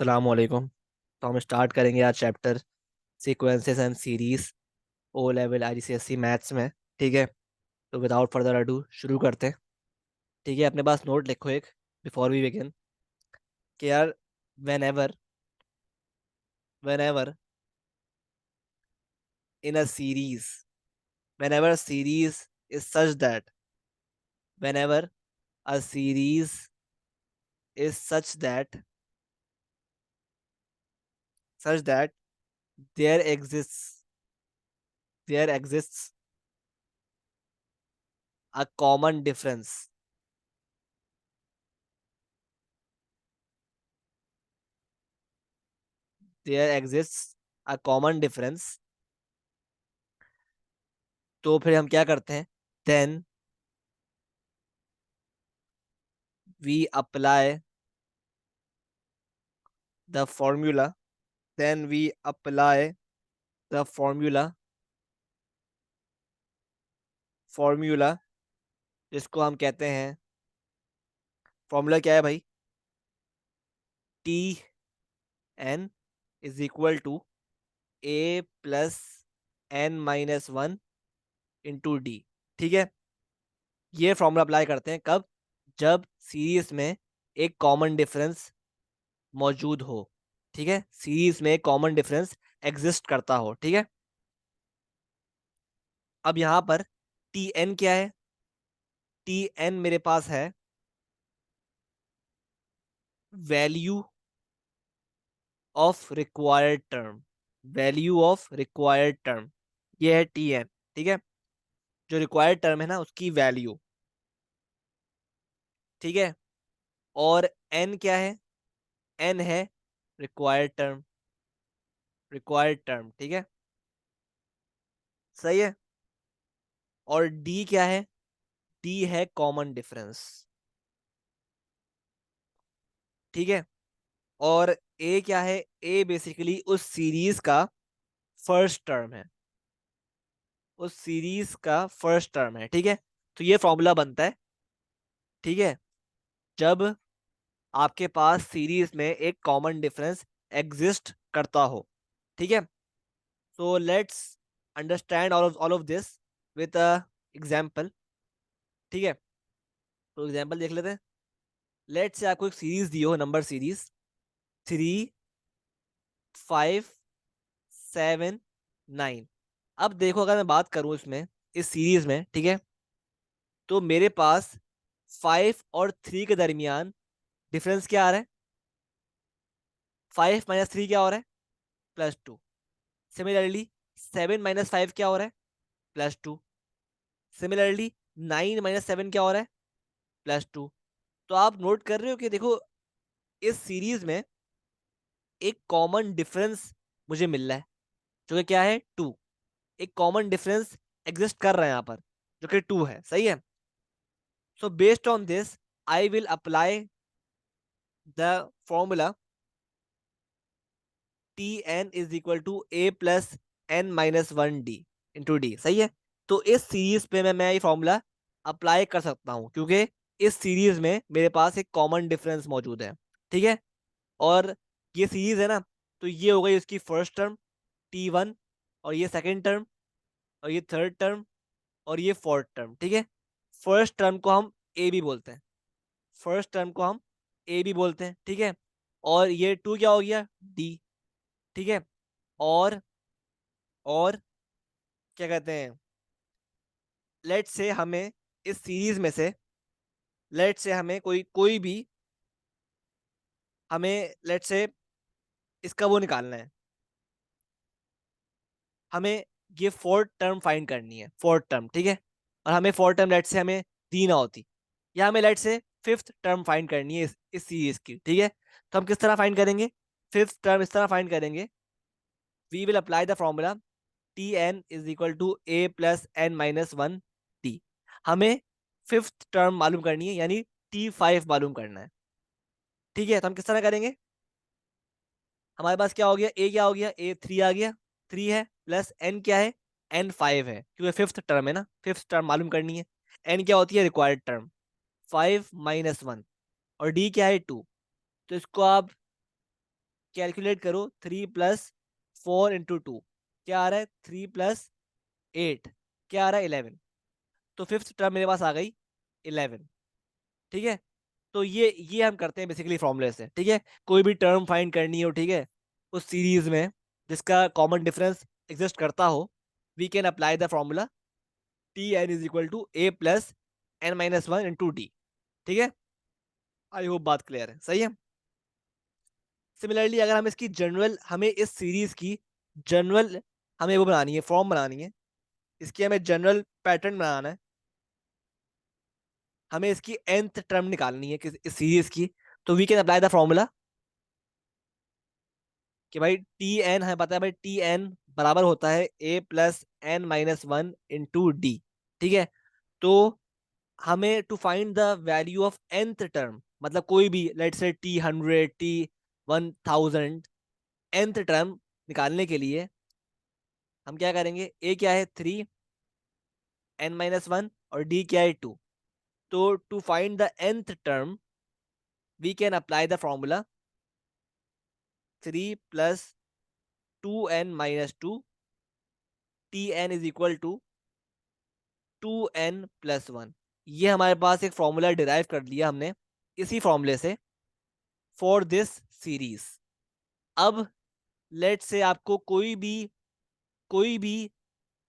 सलामकुम। तो हम स्टार्ट करेंगे आज chapter sequences and series O level IGCSE maths में। ठीक है, तो विदाउट फर्दर अडू शुरू करते हैं। ठीक है, अपने पास नोट लिखो एक बिफोर वी बिगिन कि यार whenever whenever in a series whenever series is such that whenever a series is such that there exists there exists a common difference there exists a common difference. तो फिर हम क्या करते हैं? Then we apply the formula then we apply the formula जिसको हम कहते हैं, फॉर्मूला क्या है भाई? Tn is equal to A+n-1 into d. ठीक है, ये फॉर्मूला अप्लाई करते हैं कब? जब सीरीज में एक कॉमन डिफरेंस मौजूद हो। ठीक है, सीरीज में एक कॉमन डिफरेंस एग्जिस्ट करता हो। ठीक है, अब यहां पर Tn क्या है? Tn मेरे पास है value of required term. Value of required term ये है Tn। ठीक है, जो रिक्वायर्ड टर्म है ना उसकी वैल्यू। ठीक है, और n क्या है? n है रिक्वायर्ड टर्म। ठीक है, सही है। और d क्या है? d है कॉमन डिफरेंस। ठीक है, और a क्या है? a बेसिकली उस सीरीज का फर्स्ट टर्म है। ठीक है, तो ये फॉर्मूला बनता है। ठीक है, जब आपके पास सीरीज में एक कॉमन डिफरेंस एग्जिस्ट करता हो। ठीक है, so let's understand all of this with a example. ठीक है, तो एग्जांपल देख लेते हैं। लेट्स से आपको एक सीरीज दी हो, नंबर सीरीज 3, 5, 7, 9। अब देखो, अगर मैं बात करूं इसमें, इस सीरीज में, ठीक है, तो मेरे पास 5 और 3 के दरमियान डिफरेंस क्या आ रहा है? 5 - 3 क्या हो रहा है? +2। सिमिलरली 7 - 5 क्या हो रहा है? +2। सिमिलरली 9 - 7 क्या हो रहा है? +2। तो आप नोट कर रहे हो कि देखो, इस सीरीज में एक कॉमन डिफरेंस मुझे मिल रहा है, जो कि क्या है? 2। एक कॉमन डिफरेंस एग्जिस्ट कर रहा है यहाँ पर, जो कि 2 है। सही है। So based on this I will apply the formula Tn = A+n-1 d into D. सही है, तो इस सीरीज पे मैं ये फॉर्मूला अप्लाई कर सकता हूँ, क्योंकि इस सीरीज में मेरे पास एक कॉमन डिफरेंस मौजूद है। ठीक है, और ये सीरीज है ना, तो ये हो गई इसकी फर्स्ट टर्म T1, और ये सेकंड टर्म, और ये थर्ड टर्म, और ये फोर्थ टर्म। ठीक है, फर्स्ट टर्म को हम ए बी बोलते हैं ठीक है, और ये 2 क्या हो गया? डी। ठीक है, और और क्या कहते हैं, लेट से हमें इस सीरीज में से, लेट से हमें कोई कोई भी, हमें लेट से इसका वो निकालना है। हमें ये फोर्थ टर्म फाइंड करनी है, फोर्थ टर्म। ठीक है, और हमें फोर्थ टर्म लेट से हमें दी ना होती, या हमें लेट से फिफ्थ टर्म फाइंड करनी है इस सीरीज की। ठीक है, तो हम किस तरह फाइंड करेंगे? फिफ्थ टर्म इस तरह फाइंड करेंगे, we will apply the formula Tn = A+n-1 d। हमें फिफ्थ टर्म मालूम करनी है, यानी T5 मालूम करना है। ठीक है, तो हम किस तरह करेंगे? हमारे पास क्या हो गया? ए क्या हो गया? A3 आ गया, 3 है, प्लस n क्या है? n5 है, क्योंकि फिफ्थ टर्म है ना, फिफ्थ टर्म मालूम करनी है। n क्या होती है? Required term. 5 - 1, और d क्या है? 2। तो इसको आप कैलकुलेट करो, 3 + 4 × 2 क्या आ रहा है, 3 + 8 क्या आ रहा है, 11। तो फिफ्थ टर्म मेरे पास आ गई 11। ठीक है, तो ये हम करते हैं बेसिकली फॉर्मूले से। ठीक है, कोई भी टर्म फाइंड करनी हो, ठीक है, उस सीरीज में जिसका कॉमन डिफरेंस एग्जिस्ट करता हो, we can apply the formula Tn = a + n - 1 × d। ठीक है, आई होप बात क्लियर है, सही है। सिमिलरली अगर हम इसकी जनरल, हमें इस सीरीज की जनरल हमें वो बनानी है, फॉर्म बनानी है, इसकी हमें जनरल पैटर्न बनाना है, हमें इसकी nth टर्म निकालनी है इस सीरीज की। तो we can apply the formula कि भाई टी एन, हमें पता है भाई टी एन बराबर होता है a + n - 1 × d। ठीक है, तो हमें to find the value of nth term, मतलब कोई भी let's say T100, T1000 nth term निकालने के लिए हम क्या करेंगे, a क्या है 3, n - 1 और d क्या है 2। तो to find the nth term we can apply the formula 3 + 2n - 2 Tn = 2n + 1। ये हमारे पास एक फॉर्मूला डिराइव कर लिया हमने इसी फॉर्मूले से फॉर दिस सीरीज। अब लेट से आपको कोई भी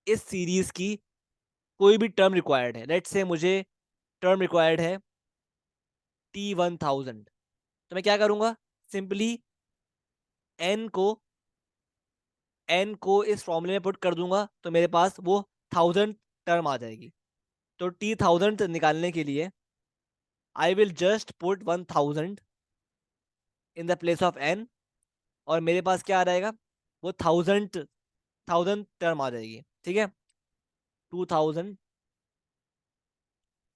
इस सीरीज की कोई भी टर्म रिक्वायर्ड है, लेट से मुझे टर्म रिक्वायर्ड है T1000। तो मैं क्या करूंगा, सिंपली n को इस फॉर्मूले में पुट कर दूंगा, तो मेरे पास वो 1000 टर्म आ जाएगी। तो T1000 निकालने के लिए I will just put 1000 in the place of n, और मेरे पास क्या आ जाएगा, वो 1000 टर्म आ जाएगी। ठीक है, 2000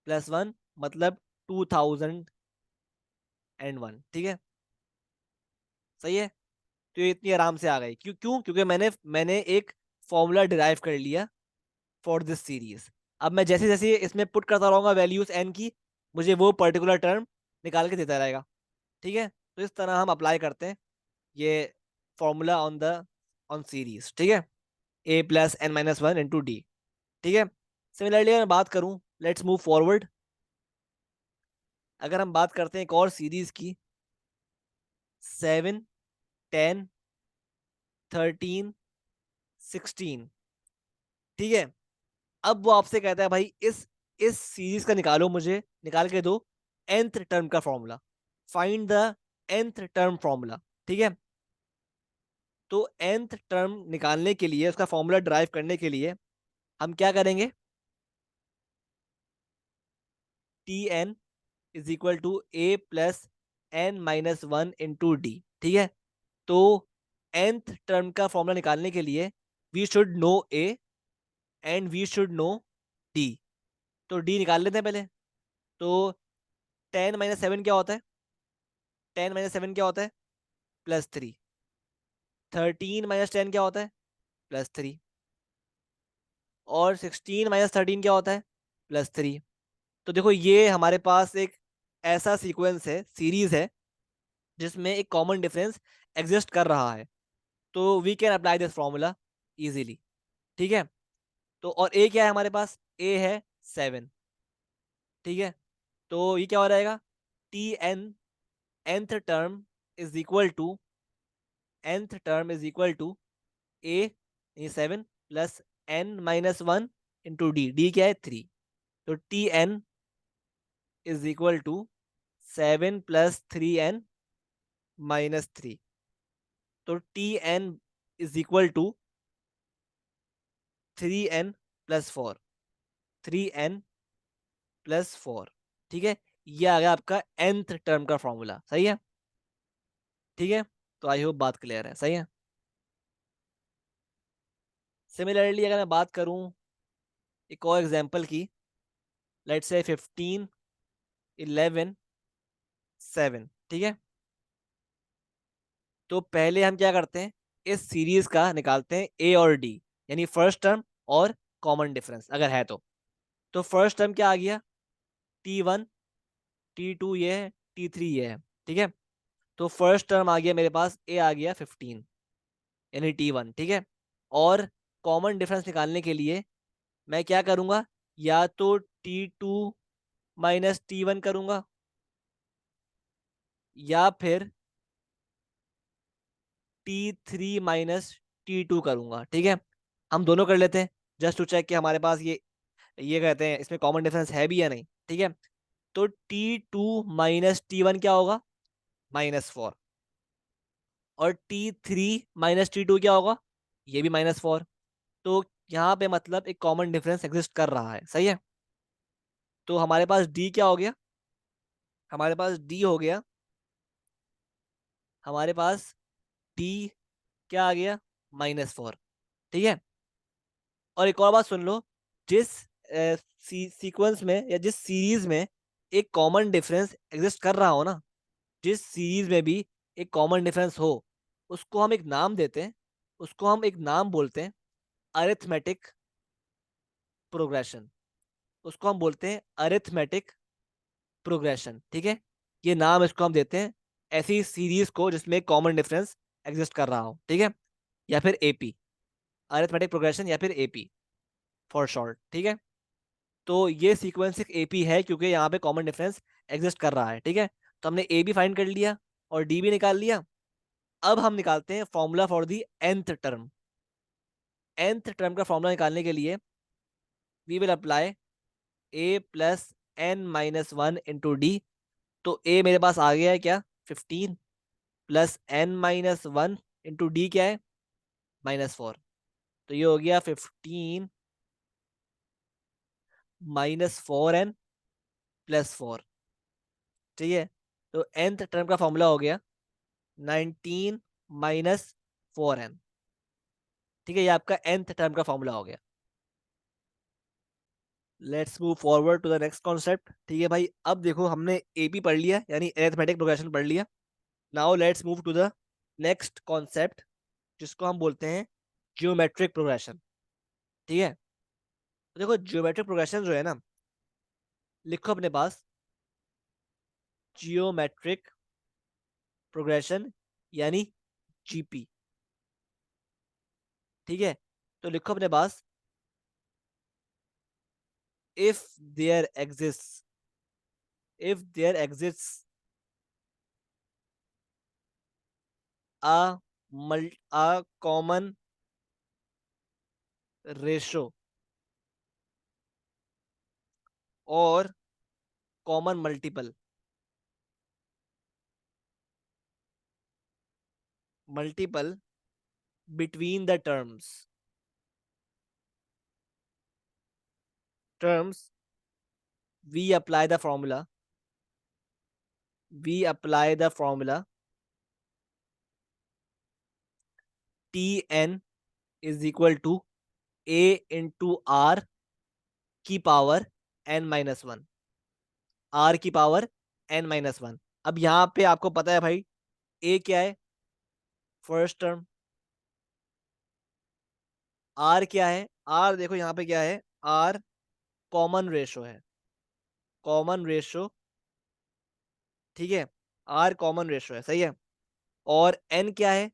+ 1 मतलब 2001। ठीक है, सही है। तो ये इतनी आराम से आ गई, क्यों क्यों क्योंकि मैंने एक फॉर्मूला डिराइव कर लिया फॉर दिस सीरीज। अब मैं जैसे जैसे इसमें पुट करता रहूंगा वैल्यूज एन की, मुझे वो पर्टिकुलर टर्म निकाल के देता रहेगा। ठीक है, तो इस तरह हम अप्लाई करते हैं ये फॉर्मूला ऑन सीरीज। ठीक है, a + n - 1 × d। ठीक है, सिमिलरली अगर मैं बात करूं, लेट्स मूव फॉरवर्ड। अगर हम बात करते हैं एक और सीरीज की, 7, 10, 13, 16। ठीक है, अब वो आपसे कहता है भाई इस सीरीज का निकालो, मुझे निकाल के दो nth टर्म का formula, find the nth term formula. ठीक है, तो nth टर्म निकालने के लिए, उसका फॉर्मूला ड्राइव करने के लिए हम क्या करेंगे, Tn = a + n - 1 × d। ठीक है, तो nth टर्म का फॉर्मूला निकालने के लिए we should know a and we should know d। तो d निकाल लेते हैं पहले। तो 10 - 7 क्या होता है, 10 - 7 क्या होता है, +3। 13 - 10 क्या होता है, +3। और 16 - 13 क्या होता है, +3। तो देखो ये हमारे पास एक ऐसा सीक्वेंस है, सीरीज है, जिसमें एक कॉमन डिफरेंस एग्जिस्ट कर रहा है। तो we can apply this formula easily. ठीक है, तो और ए क्या है हमारे पास, ए है 7। ठीक है, तो ये क्या हो जाएगा, T N nth term is equal to A, ये 7 + n - 1 × d। डी क्या है 3। तो टी एन = 7 + 3n - 3। तो टी एन = 3n + 4, 3n + 4। ठीक है, ये आ गया आपका nth टर्म का फॉर्मूला, सही है। ठीक है, तो आई होप बात क्लियर है, सही है। सिमिलरली अगर मैं बात करूं एक और एग्जांपल की, लेट्स से 15, 11, 7। ठीक है, तो पहले हम क्या करते हैं, इस सीरीज का निकालते हैं ए और डी, यानी फर्स्ट टर्म और कॉमन डिफरेंस अगर है तो फर्स्ट टर्म क्या आ गया, T1, T2 ये है, T3 ये है। ठीक है, तो फर्स्ट टर्म आ गया मेरे पास, ए आ गया 15 यानी T1, ठीक है। और कॉमन डिफरेंस निकालने के लिए मैं क्या करूंगा, या तो T2 माइनस T1 करूंगा, या फिर T3 माइनस T2 करूंगा, ठीक है। हम दोनों कर लेते हैं जस्ट टू चेक कि हमारे पास ये कहते हैं इसमें कॉमन डिफरेंस है भी या नहीं, ठीक है। तो T2 माइनस T1 क्या होगा, -4। और T3 माइनस T2 क्या होगा, ये भी -4। तो यहाँ पे मतलब एक कॉमन डिफरेंस एग्जिस्ट कर रहा है, सही है। तो हमारे पास D क्या हो गया, हमारे पास D हो गया, हमारे पास D क्या आ गया, -4, ठीक है। और एक और बात सुन लो, जिस सीक्वेंस में या जिस सीरीज में एक कॉमन डिफरेंस एग्जिस्ट कर रहा हो ना, जिस सीरीज में भी एक कॉमन डिफरेंस हो, उसको हम एक नाम देते हैं, उसको हम एक नाम बोलते हैं अरिथमेटिक प्रोग्रेशन, उसको हम बोलते हैं अरिथमेटिक प्रोग्रेशन, ठीक है। ये नाम इसको हम देते हैं ऐसी सीरीज को जिसमें कॉमन डिफरेंस एग्जिस्ट कर रहा हो, ठीक है। या फिर एपी, अरिथमेटिक प्रोग्रेशन या फिर एपी फॉर शॉर्ट, ठीक है। तो ये सीक्वेंस एक एपी है क्योंकि यहाँ पे कॉमन डिफरेंस एग्जिस्ट कर रहा है, ठीक है। तो हमने ए भी फाइंड कर लिया और डी भी निकाल लिया। अब हम निकालते हैं formula for the nth term. nth term का फॉर्मूला निकालने के लिए we will apply a plus n minus one into d. तो ए मेरे पास आ गया है क्या, 15, plus n minus one into d क्या है, -4। तो ये हो गया 15 -4n प्लस 4, ठीक है। तो nth टर्म का फॉर्मूला हो गया 19 -4n, ठीक है। ये आपका nth टर्म का फॉर्मूला हो गया। Let's move forward to the next concept, ठीक है भाई। अब देखो हमने एपी पढ़ लिया यानी अरिथमेटिक प्रोग्रेशन पढ़ लिया। Now let's move to the next concept जिसको हम बोलते हैं जियोमेट्रिक प्रोग्रेशन, ठीक है। तो देखो जियोमेट्रिक प्रोग्रेशन जो है ना, लिखो अपने पास जियोमेट्रिक प्रोग्रेशन यानी जीपी, ठीक है। तो लिखो अपने पास if there exist, if there exists a common ratio or common multiple between the terms, we apply the formula, we apply the formula Tn is equal to a into r की power n-1, r की power n-1। अब यहाँ पे आपको पता है भाई a क्या है, फर्स्ट टर्म। r क्या है, r देखो यहाँ पे क्या है, r कॉमन रेशो है, कॉमन रेशो, ठीक है। r कॉमन रेशो है, सही है। और n क्या है,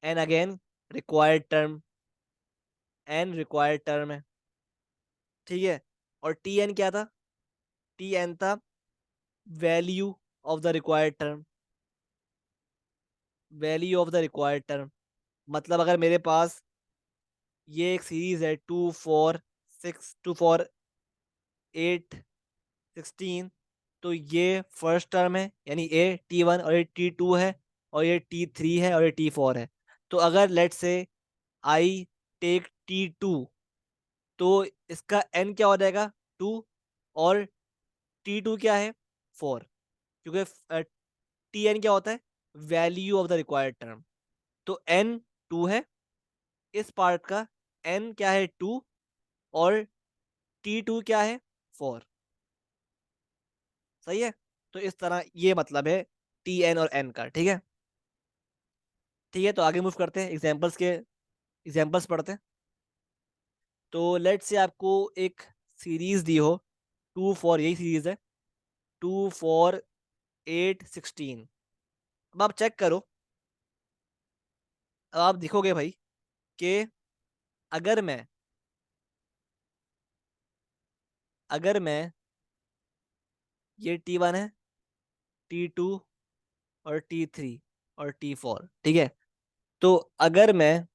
n again required term, n required term है, ठीक है। और Tn क्या था, Tn था value of the required term, value of the required term. मतलब अगर मेरे पास ये एक सीरीज है 2 4 6 2 4 8 16, तो ये फर्स्ट टर्म है यानी ए T1, और ये T2 है, और ये T3 है, और ये T4 है। तो अगर लेट से आई टेक T2, तो इसका n क्या हो जाएगा, 2। और T2 क्या है, 4, क्योंकि Tn क्या होता है, value of the required term. तो n 2 है इस पार्ट का, n क्या है 2, और T2 क्या है 4, सही है। तो इस तरह ये मतलब है Tn और n का, ठीक है। ठीक है, तो आगे मूव करते हैं, एग्जाम्पल्स पढ़ते हैं। तो लेट से आपको एक सीरीज दी हो 2 4, यही सीरीज है, 2 4 8 16, अब आप चेक करो, अब आप दिखोगे भाई कि अगर मैं अगर मैं ये T1 है, T2 और T3 और T4, ठीक है। तो अगर मैं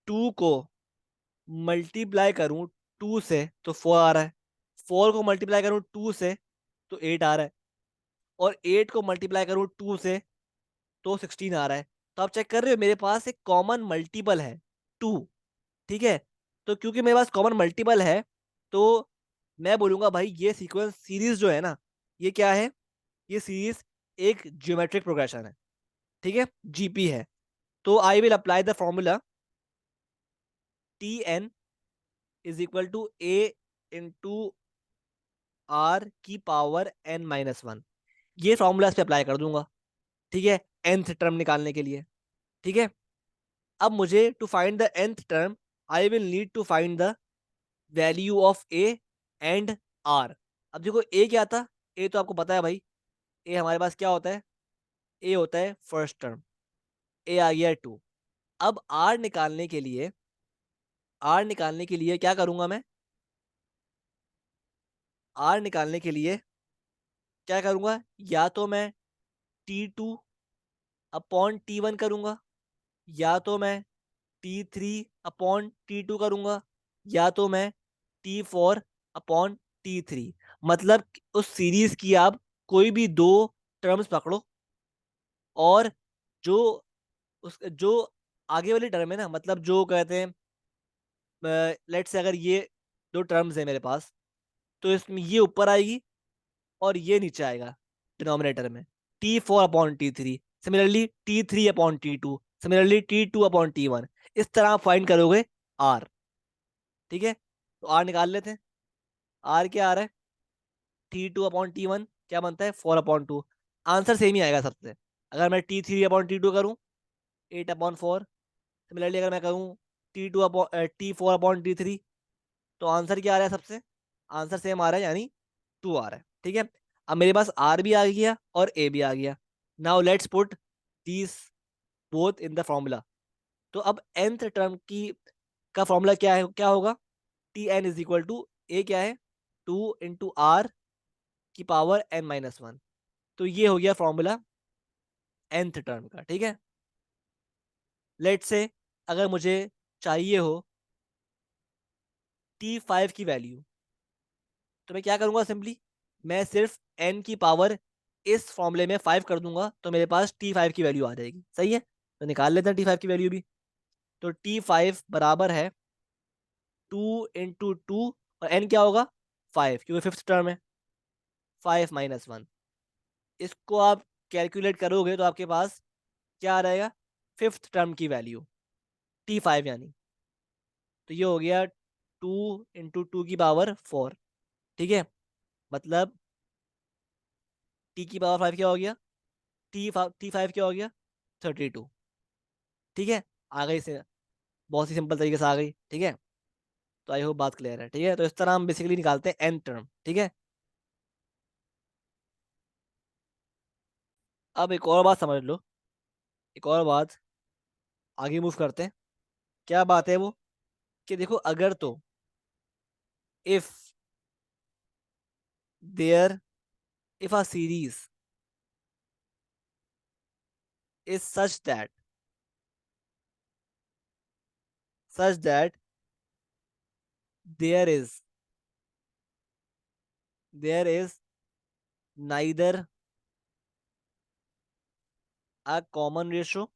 2 को मल्टीप्लाई करूं 2 से तो 4 आ रहा है, 4 को मल्टीप्लाई करूं 2 से तो 8 आ रहा है, और 8 को मल्टीप्लाई करूं 2 से तो 16 आ रहा है। तो आप चेक कर रहे हो मेरे पास एक कॉमन मल्टीपल है 2, ठीक है। तो क्योंकि मेरे पास कॉमन मल्टीपल है, तो मैं बोलूंगा भाई ये सीक्वेंस सीरीज जो है ना, ये क्या है, ये सीरीज एक ज्योमेट्रिक प्रोग्रेशन है, ठीक है, जीपी है। तो I will apply the formula Tn is equal to a into r की पावर n-1। ये फॉर्मूला इस पे अप्लाई कर दूंगा, ठीक है, nth टर्म निकालने के लिए, ठीक है। अब मुझे to find the nth term I will need to find the value of a and r. अब देखो ए क्या था, ए तो आपको पता है भाई, ए हमारे पास क्या होता है, ए होता है फर्स्ट टर्म, ए आ गया 2। अब आर निकालने के लिए क्या करूंगा मैं, आर निकालने के लिए क्या करूंगा, या तो मैं T2/T1 करूंगा, या तो मैं T3/T2 करूंगा, या तो मैं T4/T3। मतलब उस सीरीज की आप कोई भी दो टर्म्स पकड़ो, और जो जो आगे वाली टर्म है ना, मतलब जो कहते हैं, लेट से अगर ये दो टर्म्स है मेरे पास, तो इसमें ये ऊपर आएगी और ये नीचे आएगा डिनोमिनेटर में, T4/T3, similarly T3/T2, similarly T2/T1। इस तरह आप फाइंड करोगे आर, ठीक है। तो आर निकाल लेते हैं, आर क्या आ रहा है, T2/T1 क्या बनता है, 4/2। आंसर सेम ही आएगा सबसे। अगर मैं T3/T2 करूँ, 8/4। सिमिलरली अगर मैं करूँ T4/T3, तो आंसर क्या आ रहा है सबसे, आंसर सेम आ रहा है, यानी 2 आ रहा है, ठीक है। अब मेरे पास आर भी आ गया और ए भी आ गया। Now let's put these both in the formula. तो अब nth टर्म की का फॉर्मूला क्या है, क्या होगा, Tn is equal to a क्या है, 2 × r की पावर n-1। तो ये हो गया फॉर्मूला nth टर्म का, ठीक है। लेट से अगर मुझे चाहिए हो T5 की वैल्यू, तो मैं क्या करूंगा, सिंपली मैं सिर्फ n की पावर इस फॉर्मूले में 5 कर दूंगा, तो मेरे पास T5 की वैल्यू आ जाएगी, सही है। तो निकाल लेते हैं T5 की वैल्यू भी। तो T5 बराबर है 2 × 2, और n क्या होगा, 5, क्योंकि फिफ्थ टर्म है, 5-1। इसको आप कैलकुलेट करोगे तो आपके पास क्या आ रहेगा, फिफ्थ टर्म की वैल्यू T5 यानी। तो ये हो गया 2 × 2 की पावर 4, ठीक है। मतलब टी की पावर 5 क्या हो गया, T5 क्या हो गया, 32, ठीक है। आ गई से, बहुत ही सिंपल तरीके से आ गई, ठीक है। तो आई होप बात क्लियर है, ठीक है। तो इस तरह हम बेसिकली निकालते हैं एन टर्म, ठीक है। अब एक और बात समझ लो, एक और बात, आगे मूव करते हैं। क्या बात है वो, कि देखो अगर तो if there if a series is such that there is there is neither a common ratio,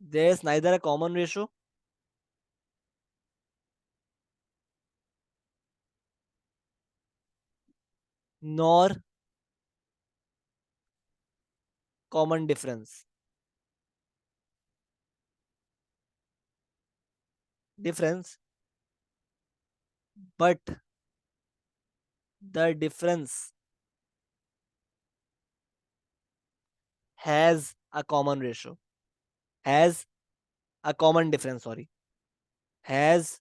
there is neither a common ratio nor common difference, but the difference has a common ratio, has a common difference, sorry, has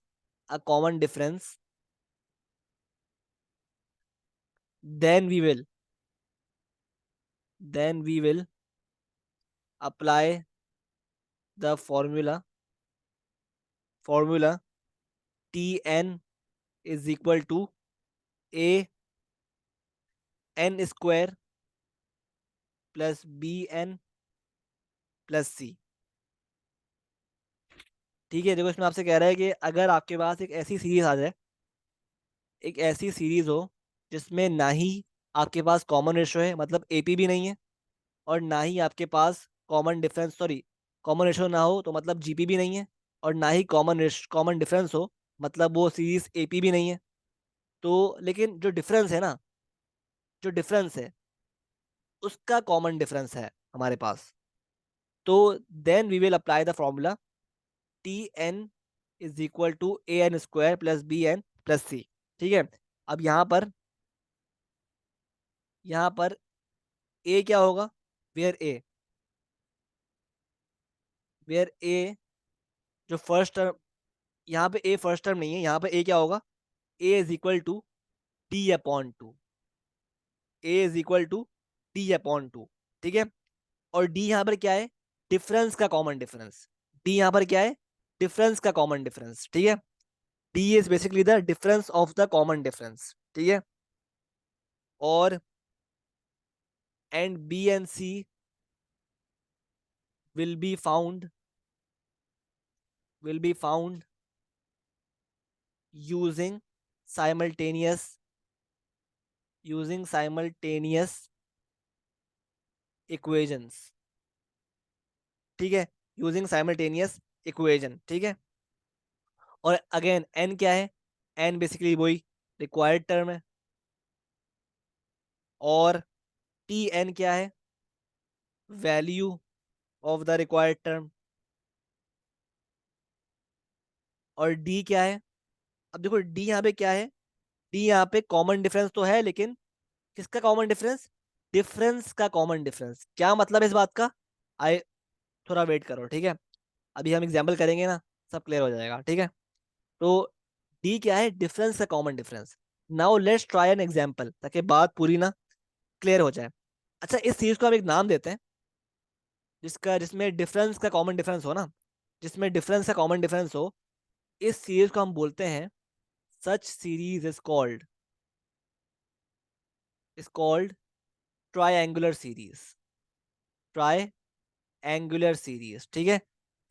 a common difference, then we will apply the formula Tn is equal to a n square plus bn plus C. ठीक है, देखो इसमें आपसे कह रहा है कि अगर आपके पास एक ऐसी सीरीज आ जाए, एक ऐसी सीरीज हो जिसमें ना ही आपके पास कॉमन रेशियो है, मतलब एपी भी नहीं है, और ना ही आपके पास common difference, sorry, common ratio ना हो तो मतलब जीपी भी नहीं है, और ना ही कॉमन डिफरेंस हो मतलब वो सीरीज एपी भी नहीं है। तो लेकिन जो डिफरेंस है उसका कॉमन डिफरेंस है हमारे पास। तो then we will apply the formula T N is equal to A N square plus B N plus C. ठीक है, अब यहाँ पर ए क्या होगा? वेयर ए वेयर ए जो फर्स्ट टर्म, यहाँ पे ए फर्स्ट टर्म नहीं है, यहाँ पे ए क्या होगा? A is equal to D upon two. A is equal to D upon two. ठीक है, और डी यहाँ पर क्या है? डिफरेंस का कॉमन डिफरेंस। डी यहाँ पर क्या है? डिफरेंस का कॉमन डिफरेंस। ठीक है, d is basically the difference of the common difference. ठीक है, और and b and c will be found using simultaneous equations। ठीक है, यूजिंग साइमल्टेनियस इक्वेशन। ठीक है, और अगेन एन क्या है? एन बेसिकली वही रिक्वायर्ड टर्म है, और टी एन क्या है? Value of the required term, और डी क्या है? अब देखो डी यहाँ पे क्या है? डी यहाँ पे कॉमन डिफरेंस तो है, लेकिन किसका कॉमन डिफरेंस? डिफरेंस का कॉमन डिफरेंस। क्या मतलब है इस बात का? आए, थोड़ा वेट करो। ठीक है, अभी हम एग्जाम्पल करेंगे ना, सब क्लियर हो जाएगा। ठीक है, तो डी क्या है? डिफरेंस का common difference. Now let's try an example, ताकि बात पूरी ना क्लियर हो जाए। अच्छा, इस सीरीज को हम एक नाम देते हैं जिसमें डिफरेंस का कॉमन डिफरेंस हो ना, जिसमें डिफरेंस का कॉमन डिफरेंस हो। इस सीरीज को हम बोलते हैं, such series is called triangular series. ठीक है,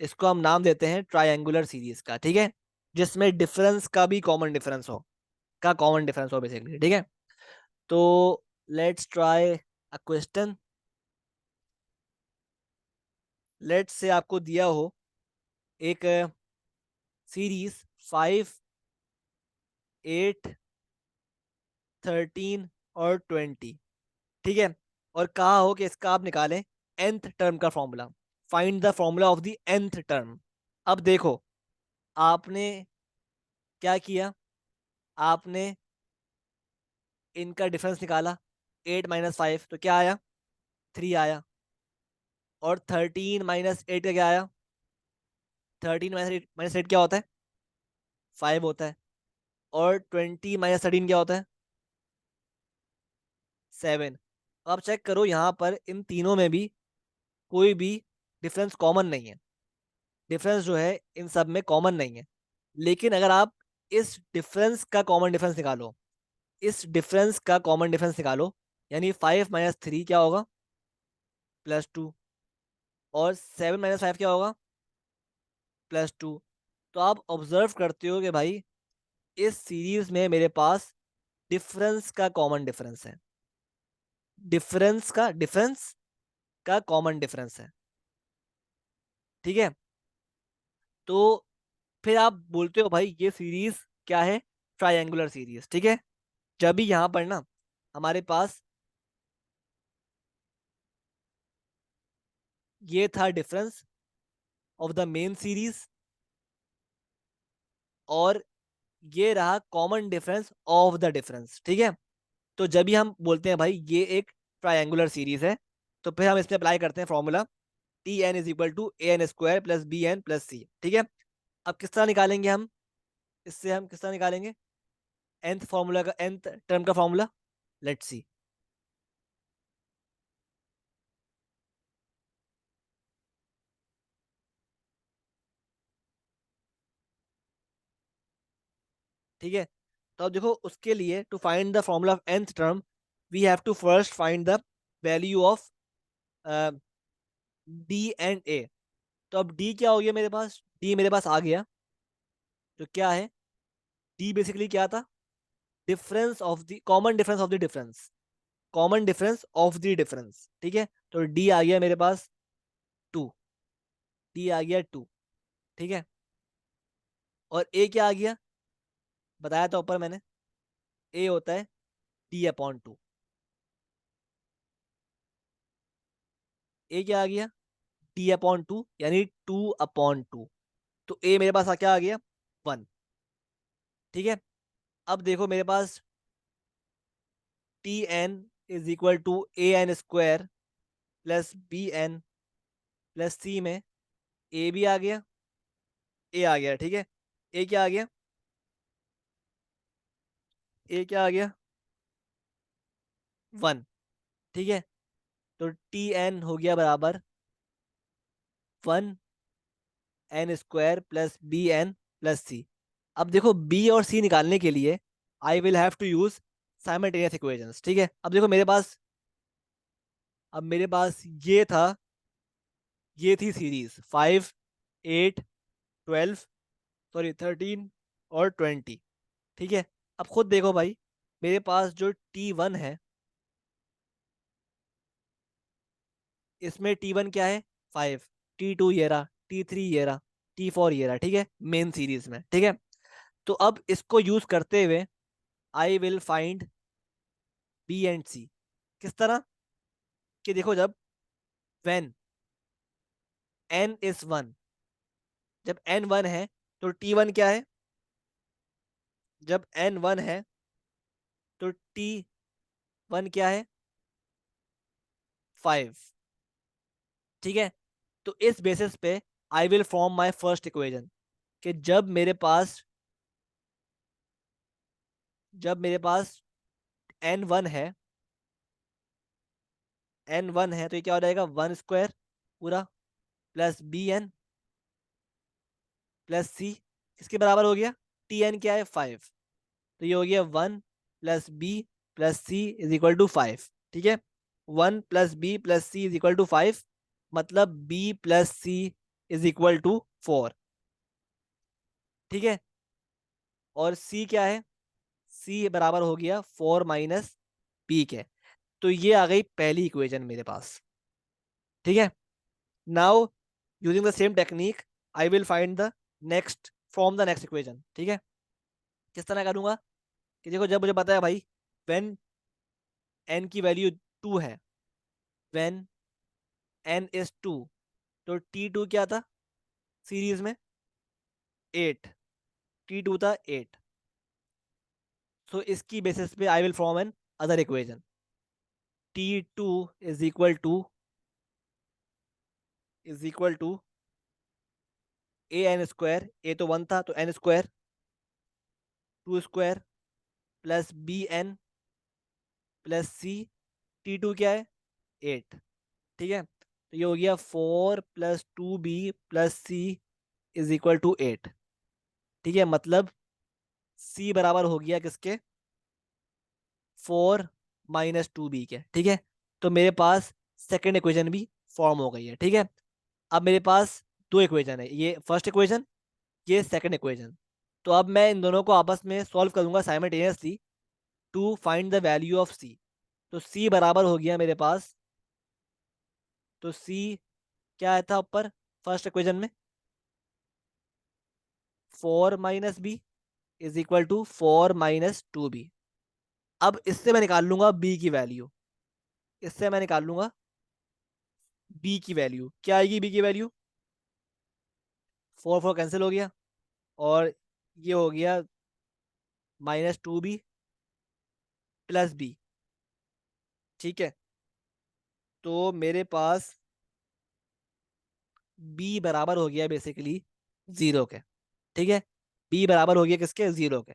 इसको हम नाम देते हैं ट्राइंगुलर सीरीज का। ठीक है, जिसमें डिफरेंस का भी कॉमन डिफरेंस हो बेसिकली। ठीक है, तो let's try a question. Let's say आपको दिया हो एक सीरीज 5, 8, 13 और 20। ठीक है, और कहा हो कि इसका आप निकालें nth टर्म का formula. Find the formula of the nth term. अब देखो, आपने क्या किया? आपने इनका डिफरेंस निकाला, 8 - 5 तो क्या आया? 3 आया। और 13 - 8 का क्या आया? 13 - 8 क्या होता है? 5 होता है। और 20 - 13 क्या होता है? 7। अब चेक करो, यहाँ पर इन तीनों में भी कोई भी डिफरेंस कॉमन नहीं है। डिफरेंस जो है इन सब में कॉमन नहीं है। लेकिन अगर आप इस डिफरेंस का कॉमन डिफरेंस निकालो, यानी 5 - 3 क्या होगा? +2। और 7 - 5 क्या होगा? +2। तो आप ऑब्जर्व करते हो कि भाई इस सीरीज में मेरे पास डिफरेंस का कॉमन डिफरेंस है, डिफरेंस का कॉमन डिफरेंस है। ठीक है, तो फिर आप बोलते हो भाई ये सीरीज क्या है? Triangular series. ठीक है, जब भी यहां पर ना हमारे पास ये था difference of the main series, और ये रहा common difference of the difference. ठीक है, तो जब भी हम बोलते हैं भाई ये एक ट्राइंगुलर सीरीज है, तो फिर हम इसमें अप्लाई करते हैं formula T N is equal to A N square plus B N plus C. ठीक है, अब किस तरह निकालेंगे हम? इससे हम किस तरह निकालेंगे, nth फॉर्मूला का, nth टर्म का फॉर्मूला, लेट्स सी। ठीक है, तो अब देखो उसके लिए to find the formula of nth term we have to first find the value of D and A. तो अब डी क्या हो गया मेरे पास, डी मेरे पास आ गया, तो क्या है, डी बेसिकली क्या था, difference of the common difference of the difference, common difference of the difference. ठीक है, तो डी आ गया मेरे पास 2, डी आ गया 2। ठीक है, और ए क्या आ गया, बताया था ऊपर मैंने, ए होता है d/2। ए क्या आ गया, d/2 यानी 2/2। तो ए मेरे पास क्या आ गया, 1। ठीक है, अब देखो मेरे पास T N is equal to A N square plus B N plus C में ए भी आ गया, ए आ गया। ठीक है, ए क्या आ गया, ए क्या आ गया, 1। ठीक है, तो टी एन हो गया बराबर 1 n² plus B N plus C. अब देखो बी और सी निकालने के लिए I will have to use simultaneous equations. ठीक है, अब देखो मेरे पास, अब मेरे पास ये था, ये थी सीरीज 5 8 12, सॉरी 13 और 20। ठीक है, अब खुद देखो भाई, मेरे पास जो T1 है, इसमें T1 क्या है 5, T2 ये रहा, T3 ये रहा, T4 ये रहा। ठीक है, मेन सीरीज में। ठीक है, तो अब इसको यूज करते हुए I will find B and C. किस तरह, कि देखो जब when n is 1, जब n 1 है तो T1 क्या है, जब n 1 है तो T1 क्या है 5। ठीक है, तो इस बेसिस पे I will form my first equation, कि जब मेरे पास n1 है, n1 है तो ये क्या हो जाएगा 1² पूरा प्लस बी एन प्लस सी, किसके बराबर हो गया, टी एन क्या है 5, तो ये हो गया 1 plus b plus c is equal to 5। ठीक है, 1 plus b plus c is equal to 5, मतलब b plus c is equal to 4। ठीक है, और सी क्या है, सी बराबर हो गया 4 - बी के। तो ये आ गई पहली इक्वेशन मेरे पास। ठीक है, now using the same technique I will find the next, from the next equation. ठीक है, किस तरह करूंगा, कि देखो जब मुझे पता है भाई व्हेन n की वैल्यू 2 है, व्हेन n is 2, तो T2 क्या था सीरीज में 8, T2 था 8। सो इसकी बेसिस पे I will form another equation, T2 is equal to an², A तो 1 था तो n² 2² plus B N plus C, T2 क्या है 8। ठीक है, तो ये हो गया 4 + 2b plus c is equal to 8। ठीक है, मतलब सी बराबर हो गया किसके, 4 - 2b के। ठीक है, तो मेरे पास सेकेंड इक्वेशन भी फॉर्म हो गई है। ठीक है, अब मेरे पास दो इक्वेशन है, ये फर्स्ट इक्वेशन, ये सेकेंड इक्वेशन। तो अब मैं इन दोनों को आपस में सॉल्व करूंगा simultaneously to find the value of C. तो सी बराबर हो गया मेरे पास, तो सी क्या आया था ऊपर फर्स्ट इक्वेशन में, 4 - B is equal to 4 - 2b। अब इससे मैं निकाल लूंगा बी की वैल्यू, इससे मैं निकाल लूंगा बी की वैल्यू, क्या आएगी बी की वैल्यू, 4 4 कैंसिल हो गया, और ये हो गया -2b प्लस बी। ठीक है, तो मेरे पास बी बराबर हो गया बेसिकली 0 के। ठीक है, बी बराबर हो गया किसके, 0 के।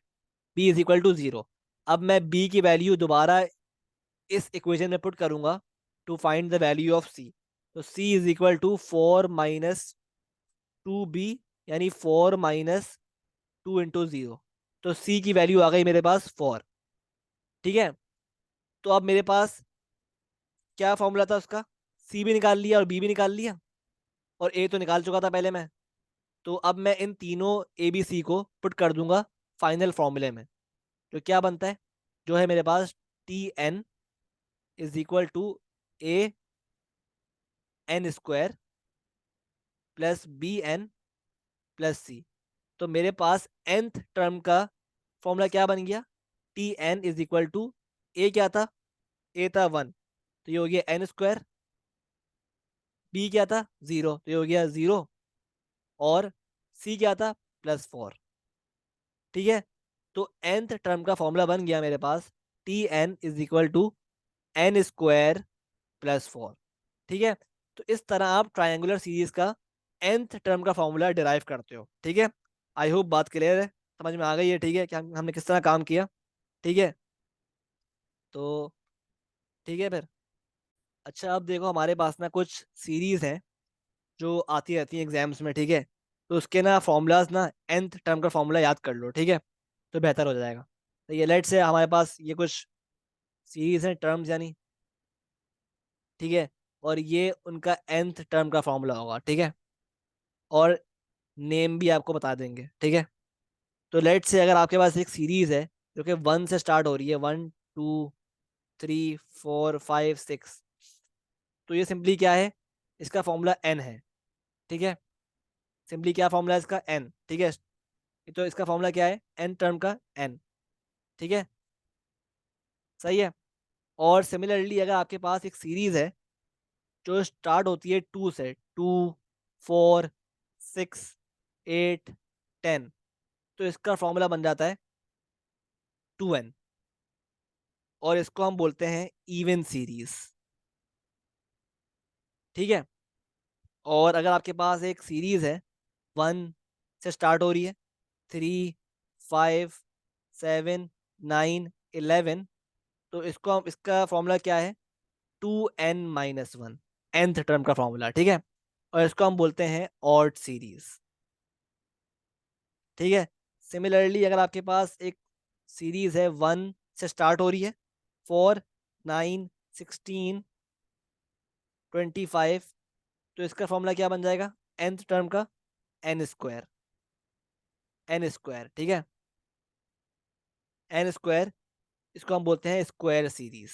B is equal to 0। अब मैं बी की वैल्यू दोबारा इस इक्वेशन में पुट करूंगा to find the value of C. तो C is equal to 4 - 2b, यानी 4 - 2 × 0। तो सी की वैल्यू आ गई मेरे पास 4। ठीक है, तो अब मेरे पास क्या फॉर्मूला था उसका, सी भी निकाल लिया और बी भी निकाल लिया, और ए तो निकाल चुका था पहले मैं। तो अब मैं इन तीनों ए बी सी को पुट कर दूंगा फाइनल फॉर्मूले में, जो क्या बनता है, जो है मेरे पास Tn is equal to an² plus Bn+c। तो मेरे पास nth टर्म का फॉर्मूला क्या बन गया, Tn is equal to, a क्या था, ए था 1, तो ये हो गया n²। बी क्या था 0, तो ये हो गया 0। और सी क्या था +4। ठीक है, तो nth टर्म का फॉर्मूला बन गया मेरे पास Tn is equal to n² + 4। ठीक है, तो इस तरह आप ट्रायंगुलर सीरीज का nth टर्म का फॉर्मूला डिराइव करते हो। ठीक है, आई होप बात क्लियर है, समझ में आ गई है। ठीक है, कि हमने किस तरह काम किया। ठीक है, तो ठीक है फिर। अच्छा, अब देखो हमारे पास ना कुछ सीरीज हैं जो आती रहती हैं एग्जाम्स में। ठीक है, तो उसके ना फॉर्मूलाज ना nth टर्म का फॉर्मूला याद कर लो। ठीक है, तो बेहतर हो जाएगा। तो ये लेट से हमारे पास ये कुछ सीरीज हैं, टर्म्स यानी। ठीक है, और ये उनका nth टर्म का फॉर्मूला होगा। ठीक है, और नेम भी आपको बता देंगे। ठीक है, तो लेट से अगर आपके पास एक सीरीज है जो कि 1 से स्टार्ट हो रही है, 1 2 3 4 5 6, तो ये सिंपली क्या है, इसका फॉर्मूला n है। ठीक है, सिंपली क्या फॉर्मूला है इसका, n। ठीक है, तो इसका फॉर्मूला क्या है, n टर्म का n। ठीक है, सही है। और सिमिलरली अगर आपके पास एक सीरीज है जो स्टार्ट होती है 2 से, 2 4 6 8 10, तो इसका फॉर्मूला बन जाता है 2n, और इसको हम बोलते हैं इवन सीरीज। ठीक है, और अगर आपके पास एक सीरीज है 1 से स्टार्ट हो रही है, 3 5 7 9 11, तो इसको हम, इसका फॉर्मूला क्या है, 2n - 1, nth टर्म का फॉर्मूला। ठीक है, और इसको हम बोलते हैं ऑड सीरीज। ठीक है, सिमिलरली अगर आपके पास एक सीरीज है 1 से स्टार्ट हो रही है, 4 9 16 25, तो इसका फॉर्मूला क्या बन जाएगा, nth टर्म का n²। ठीक है, n², इसको हम बोलते हैं स्क्वायर सीरीज।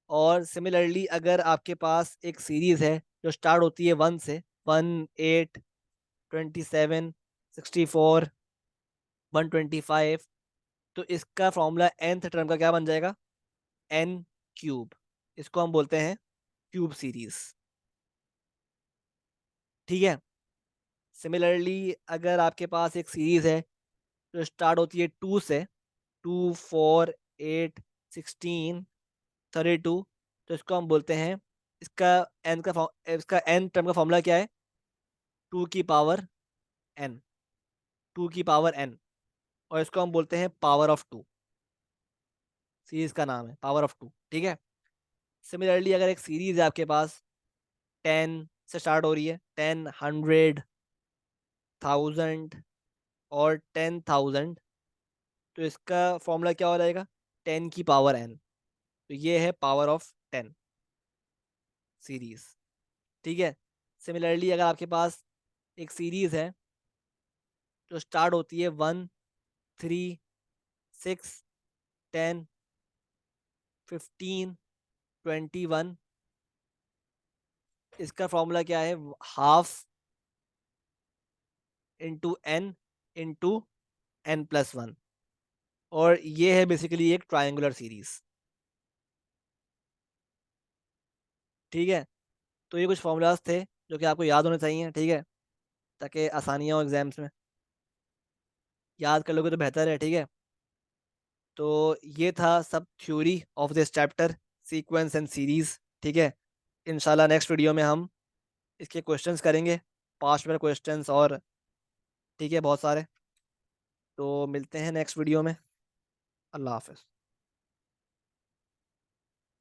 और सिमिलरली अगर आपके पास एक सीरीज है जो स्टार्ट होती है 1 से, 1 8 27 64 125, तो इसका फॉर्मूला nth टर्म का क्या बन जाएगा, n³। इसको हम बोलते हैं क्यूब सीरीज। ठीक है, सिमिलरली अगर आपके पास एक सीरीज है जो स्टार्ट होती है 2 से, 2 4 8 16 32, तो इसको हम बोलते हैं, इसका इसका n टर्म का फॉर्मूला क्या है, 2 की पावर n, 2 की पावर n, और इसको हम बोलते हैं पावर ऑफ 2। सीरीज का नाम है पावर ऑफ 2। ठीक है, सिमिलरली अगर एक सीरीज है आपके पास 10 से स्टार्ट हो रही है, 10 100 1000 और 10,000, तो इसका फॉर्मूला क्या हो जाएगा, 10 की पावर n। तो ये है पावर ऑफ 10 सीरीज। ठीक है, सिमिलरली अगर आपके पास एक सीरीज है जो स्टार्ट होती है 1 3 6 10 15 21, इसका फॉर्मूला क्या है, हाफ इंटू n+1, और ये है बेसिकली एक ट्रायंगुलर सीरीज। ठीक है, तो ये कुछ फॉर्मूलाज थे जो कि आपको याद होने चाहिए। ठीक है, ताकि आसानियाँ हो एग्जाम्स में, याद कर लोगे तो बेहतर है। ठीक है, तो ये था सब theory of this chapter, sequence and series. ठीक है, इंशाल्लाह नेक्स्ट वीडियो में हम इसके क्वेश्चंस करेंगे, पास्ट में क्वेश्चंस और ठीक है, बहुत सारे। तो मिलते हैं नेक्स्ट वीडियो में। अल्लाह हाफिज।